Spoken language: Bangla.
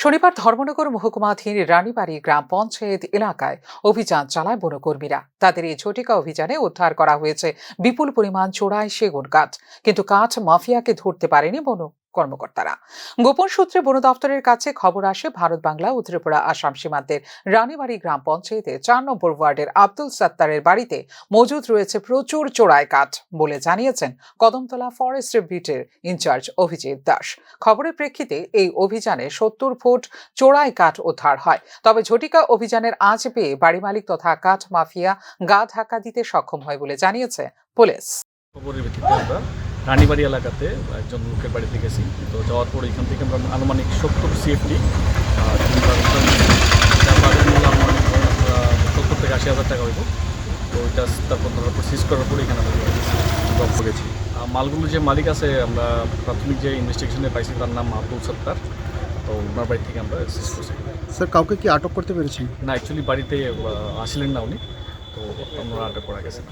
শনিবার ধর্মনগর মহকুমাধীন রানীবাড়ি গ্রাম পঞ্চায়েত এলাকায় অভিযান চালায় বনকর্মীরা। তাদের এই ঝটিকা অভিযানে উদ্ধার করা হয়েছে বিপুল পরিমাণ চোরাই সেগুন কাঠ, কিন্তু কাঠ মাফিয়াকে ধরতে পারেনি বন কর্মকর্তারা। গোপন সূত্রে বন দপ্তরের কাছে খবর আসে, ভারত বাংলা ও ত্রিপুরা আসাম সীমান্তের রানীবাড়ি গ্রাম পঞ্চায়েতে ৪ নম্বর ওয়ার্ডের আব্দুল সত্তারের বাড়িতে মজুদ রয়েছে প্রচুর চোরাই কাঠ বলে জানিয়েছেন কদমতলা ফরেস্ট বিটের ইনচার্জ অভিজিৎ দাস। খবরের প্রেক্ষিতে এই অভিযানে ৭০ ফুট চোরাই কাঠ উদ্ধার হয়। তবে ঝটিকা অভিযানের আঁচ পেয়ে বাড়ি মালিক তথা কাঠ মাফিয়া গা ঢাকা দিতে সক্ষম হয় বলে জানিয়েছে পুলিশ। খবরের ভিত্তিতে আমরা রানীবাড়ি এলাকাতে একজন লোকের বাড়িতে গেছি। তো যাওয়ার পর এখান থেকে আমরা আনুমানিক ৭০ CFT আনুমানিক ৭০ থেকে ৮০ হাজার টাকা হইব। তো ওইটা তারপর ধরার পর সিজ করার পর এখানে আমরা জব করেছি। মালগুলো যে মালিক আছে, আমরা প্রাথমিক যে ইনভেস্টিগেশনে পাইছি তার নাম আব্দুল সত্তার। তো ওনার বাড়ি থেকে আমরা সিজ করছি। স্যার, কাউকে কি আটক করতে পেরেছেন? না, অ্যাকচুয়ালি বাড়িতে আসলেন না উনি, তো আমরা আটক করা গেছে না।